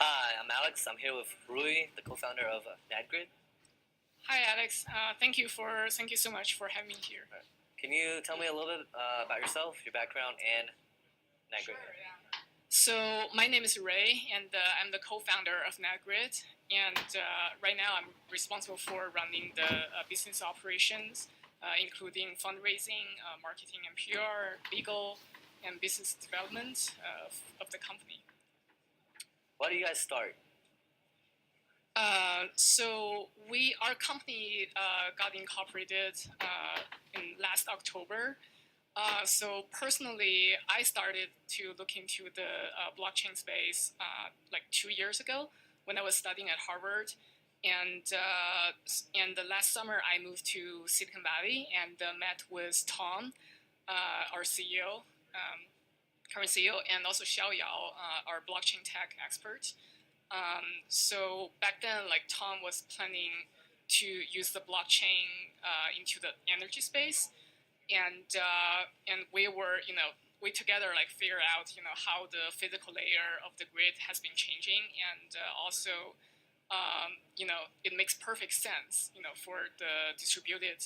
Hi, I'm Alex. I'm here with Rui, the co-founder of NAD. Hi, Alex. Thank you so much for having me here. Right. Can you tell me a little bit about yourself, your background, and NAD? Sure, yeah. So my name is Ray, and I'm the co-founder of NetGrid. And right now, I'm responsible for running the business operations, including fundraising, marketing and PR, legal, and business development of the company. Why do you guys start? So our company got incorporated in last October. So personally, I started to look into the blockchain space like 2 years ago when I was studying at Harvard. And the last summer, I moved to Silicon Valley and met with Tom, our CEO, current CEO, and also Xiao Yao, our blockchain tech expert. So back then, like Tom was planning to use the blockchain into the energy space, and we together like figure out how the physical layer of the grid has been changing, and also it makes perfect sense for the distributed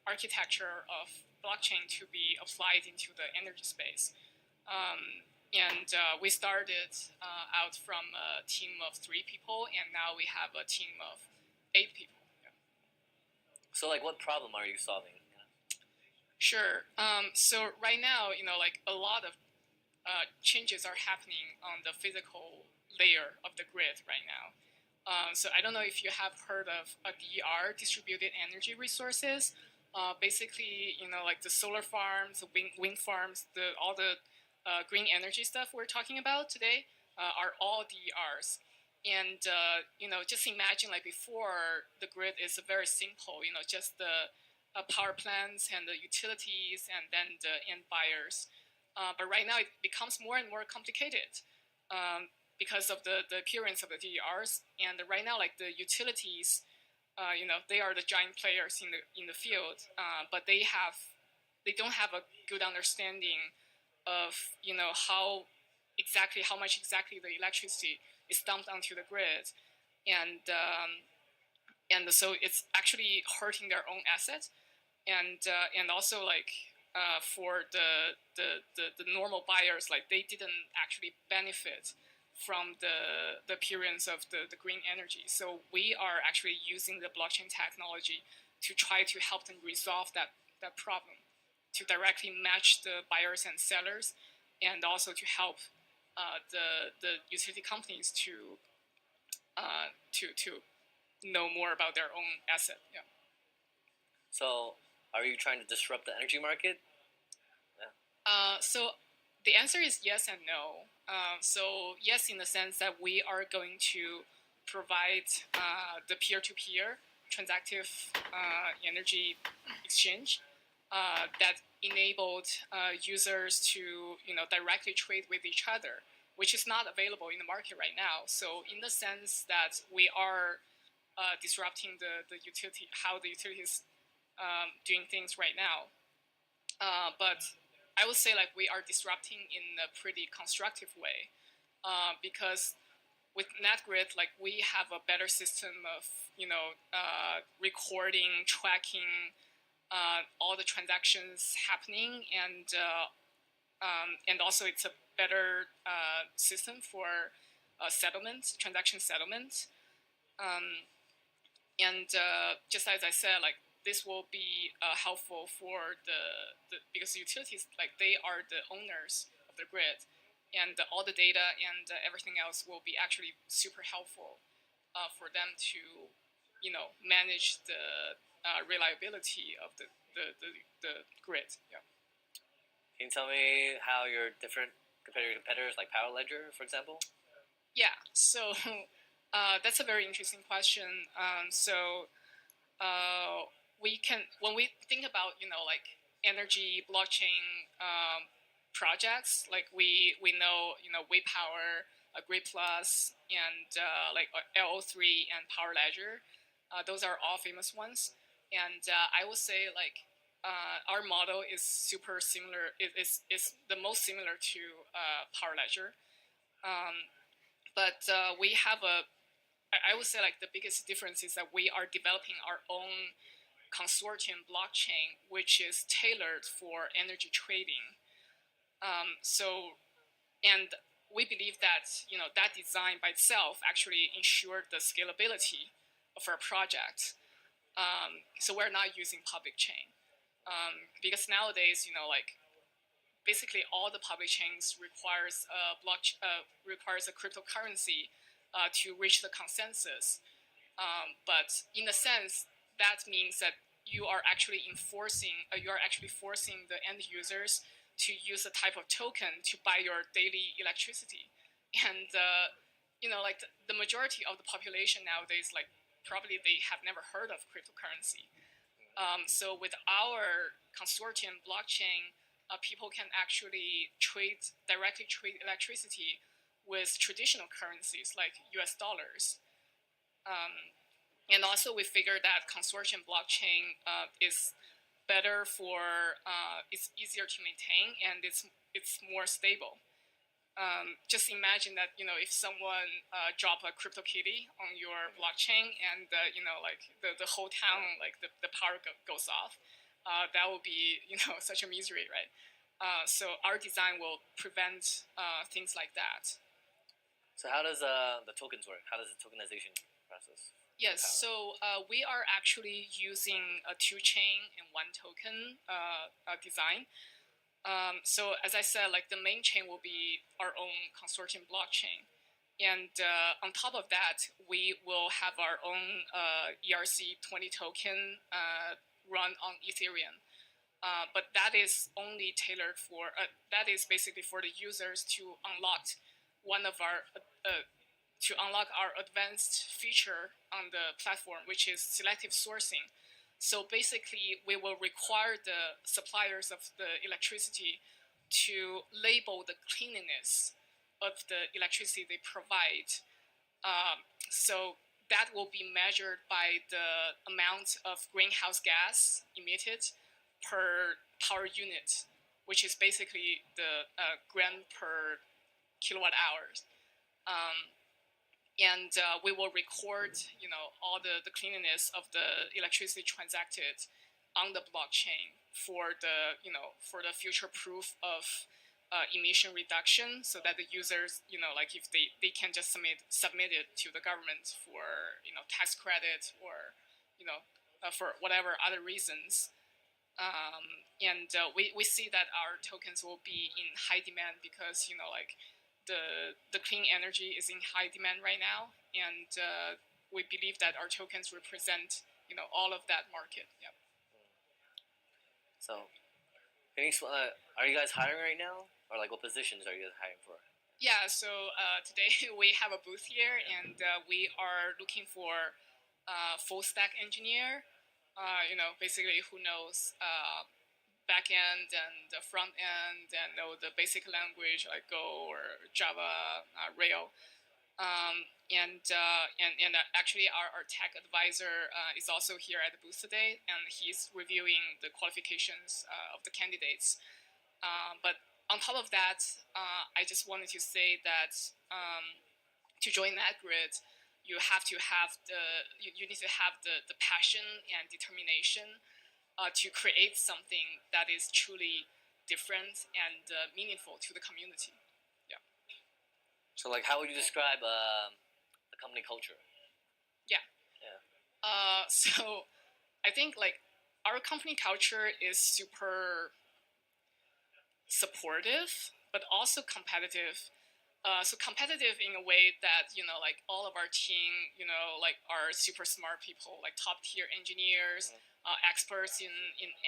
architecture of blockchain to be applied into the energy space. And we started out from a team of 3 people, and now we have a team of 8 people. Yeah. So, like, what problem are you solving? Sure. So right now, like a lot of changes are happening on the physical layer of the grid right now. So I don't know if you have heard of a DER, distributed energy resources. Basically, like the solar farms, the wind farms, all the green energy stuff we're talking about today are all DERs. And just imagine like before the grid is very simple. Just the power plants and the utilities and then the end buyers. But right now it becomes more and more complicated because of the appearance of the DERs. And right now, like the utilities, they are the giant players in the field, but they don't have a good understanding of how much exactly the electricity is dumped onto the grid, and so it's actually hurting their own assets, and also like for the normal buyers, like they didn't actually benefit from the appearance of the green energy. So we are actually using the blockchain technology to try to help them resolve that problem, to directly match the buyers and sellers, and also to help the utility companies to know more about their own asset. Yeah. So, are you trying to disrupt the energy market? So the answer is yes and no. So yes, in the sense that we are going to provide the peer-to-peer transactive energy exchange that enabled users to directly trade with each other, which is not available in the market right now. So in the sense that we are disrupting the utility, how the utility is doing things right now, but I would say like we are disrupting in a pretty constructive way, because with NetGrid, like we have a better system of recording, tracking all the transactions happening, and also it's a better system for settlement, transaction settlement, and just as I said, like this will be helpful for because utilities, like they are the owners of the grid, and all the data and everything else will be actually super helpful for them to manage the reliability of the grid. Yeah. Can you tell me how your different competitors, like Power Ledger, for example? Yeah. So that's a very interesting question. When we think about like energy blockchain projects, like we know WayPower, Grid Plus, and like LO3 and Power Ledger. Those are all famous ones, and I would say like our model is super similar. Is the most similar to Power Ledger. but we have I would say like the biggest difference is that we are developing our own consortium blockchain, which is tailored for energy trading. And we believe that that design by itself actually ensured the scalability of our project. So we're not using public chain because nowadays, like basically all the public chains requires requires a cryptocurrency to reach the consensus. But in a sense, that means that you are actually forcing the end users to use a type of token to buy your daily electricity, and like the majority of the population nowadays, like probably they have never heard of cryptocurrency. So with our consortium blockchain, people can actually directly trade electricity with traditional currencies like US dollars. Um, and also, we figured that consortium blockchain is better it's easier to maintain, and it's more stable. Just imagine that if someone drop a crypto kitty on your blockchain, and like the whole town, like the power goes off, that would be such a misery, right? So our design will prevent things like that. So how does the tokens work? How does the tokenization process? Yes, so we are actually using a two-chain and one token design. So as I said, like the main chain will be our own consortium blockchain. And on top of that, we will have our own ERC20 token run on Ethereum. But that is only tailored that is basically for the users to unlock our advanced feature on the platform, which is selective sourcing. So basically, we will require the suppliers of the electricity to label the cleanliness of the electricity they provide. So that will be measured by the amount of greenhouse gas emitted per power unit, which is basically the gram per kilowatt hours. And we will record, all the cleanliness of the electricity transacted on the blockchain for the future proof of emission reduction, so that the users, like if they can just submit it to the government for tax credit or for whatever other reasons. And we see that our tokens will be in high demand because like the clean energy is in high demand right now, and we believe that our tokens represent all of that market. Yep. So, are you guys hiring right now, or like what positions are you guys hiring for? Yeah. So today we have a booth here, and we are looking for a full stack engineer. Basically who knows back end and the front end and know the basic language like Go or Java, Rail. And actually our tech advisor is also here at the booth today, and he's reviewing the qualifications of the candidates. But on top of that, I just wanted to say that to join NetGrid, you need to have the passion and determination to create something that is truly different and meaningful to the community. Yeah. So, like, how would you describe the company culture? Yeah. Yeah. So, I think like our company culture is super supportive, but also competitive. So competitive in a way that like all of our team, like are super smart people, like top tier engineers, experts in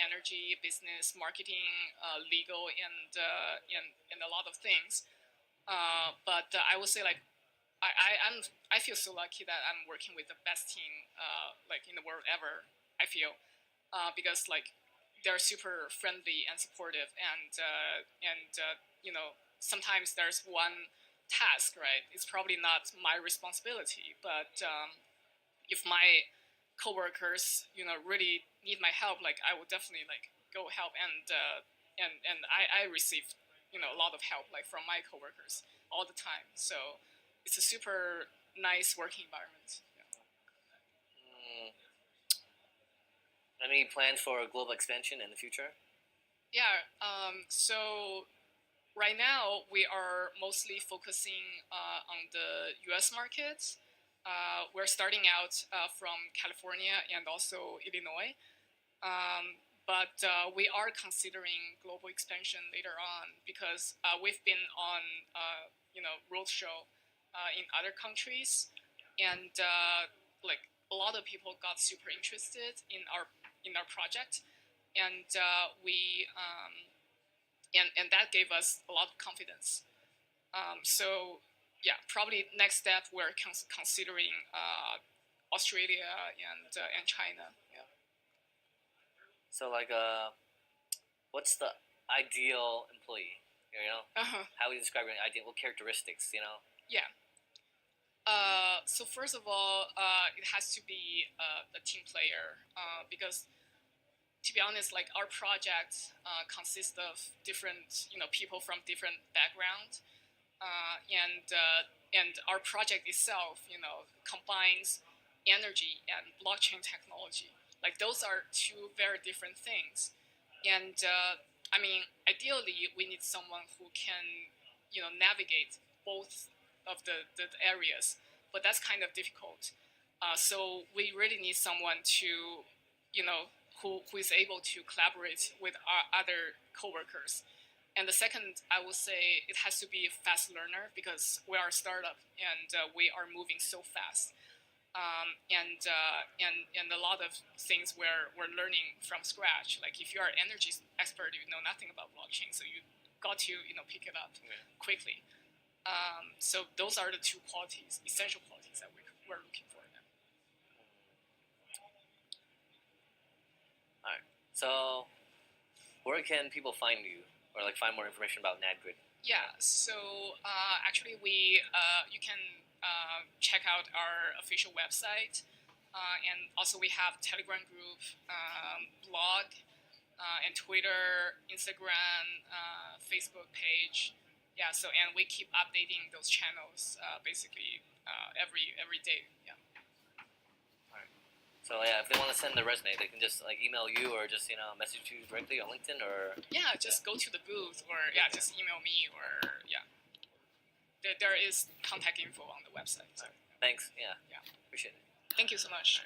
energy, business, marketing, legal, and a lot of things. But I would say like I feel so lucky that I'm working with the best team like in the world ever. I feel because like they're super friendly and supportive, and sometimes there's one task, right? It's probably not my responsibility, but if my coworkers really need my help, like I will definitely like go help, and I receive a lot of help like from my coworkers all the time. So it's a super nice working environment. Mm. Any plans for global expansion in the future? Yeah. So right now we are mostly focusing on the U.S. markets. We're starting out from California and also Illinois. But we are considering global expansion later on because we've been on roadshow in other countries, and like a lot of people got super interested in our project, and and that gave us a lot of confidence. So yeah, probably next step we're considering Australia and China. Yeah. So like, what's the ideal employee? You know, how would you describe an ideal? What characteristics? You know. Yeah. So first of all, it has to be a team player because, to be honest, like our project consists of different people from different backgrounds, and our project itself combines energy and blockchain technology. Like those are two very different things, and I mean, ideally, we need someone who can navigate both of the areas, but that's kind of difficult. So we really need someone to, who is able to collaborate with our other coworkers. And the second, I would say, it has to be a fast learner because we are a startup and we are moving so fast. And a lot of things we're learning from scratch. Like if you are an energy expert, you know nothing about blockchain, so you got to pick it up quickly. So those are the two qualities, essential qualities that we're looking for now. All right. So, where can people find you, or like find more information about NAD Grid? Yeah. So actually, you can check out our official website, and also we have Telegram group, blog, and Twitter, Instagram, Facebook page. Yeah. So and we keep updating those channels basically every day. Yeah. So yeah, if they want to send their resume, they can just like email you or just message you directly on LinkedIn or. Yeah, just go to the booth or just email me or yeah. There is contact info on the website. So. Thanks. Yeah. Yeah. Appreciate it. Thank you so much.